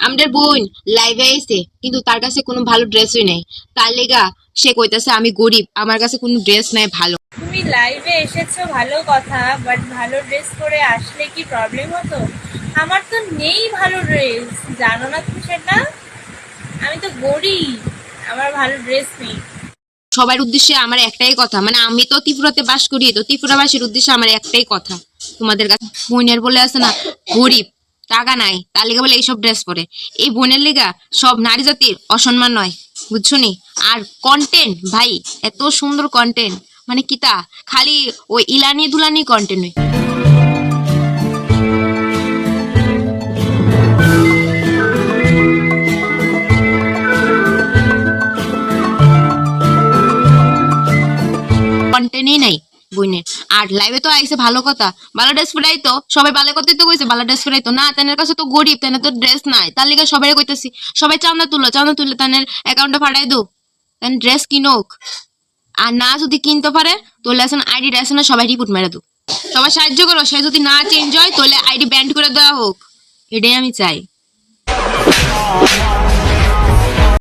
আমাদের বোন লাইভে আইছে কিন্তু তার কাছে কোনো ভালো ড্রেসই নেই, তার লেগা সে কইতাছে আমি গরিব, আমার কাছে কোনো ড্রেস নাই ভালো। তুমি লাইভে এসেছো ভালো কথা, বাট ভালো ড্রেস পরে আসলে কি প্রবলেম হতো? আমার তো নেই ভালো ড্রেস, জানো না তুমি সেটা? আমি তো গরিব, আমার ভালো ড্রেস নেই। সবার উদ্দেশ্যে আমার একটাই কথা, মানে আমি তো ত্রিপুরাতে বাস করি, তো ত্রিপুরাবাসীর উদ্দেশ্যে আমার একটাই কথা তোমাদের কাছে, বোনের বলে আছে না গরিব, টাকা নাই, তার লেগে বলে এইসব ড্রেস পরে। এই বোনের লেগা সব নারী জাতির অসম্মান নয়, বুঝছো নি? আর কন্টেন্ট ভাই, এত সুন্দর কন্টেন্ট, মানে কিতা খালি ওই ইলানি দুলানি কন্টেন্ট নয়। কন্টেন্টই নাই বইনের। আর লাইভে তো আইসে ভালো কথা, ভালো ড্রেস পরাই তো সবাই ভালো কথাই তো কইছে, ভালো ড্রেস পরাই তো না, তাদের কাছে তো গরিব, তাদের তো ড্রেস নাই, তার লিগে সবাই কইতেছি সবাই চান্দা তুলো, চান্দা তুলে তাদের অ্যাকাউন্টে পাঠাই দো, তাদের ড্রেস কিনোক। আর না যদি কিনতে পারে তাহলে এখন আইডি আছে না, সবাই রিপোর্ট মেরে দো, সবাই সাহায্য করো, সে যদি না চেঞ্জ হয় তাহলে আইডি ব্যান্ড করে দেওয়া হোক, এটাই আমি চাই।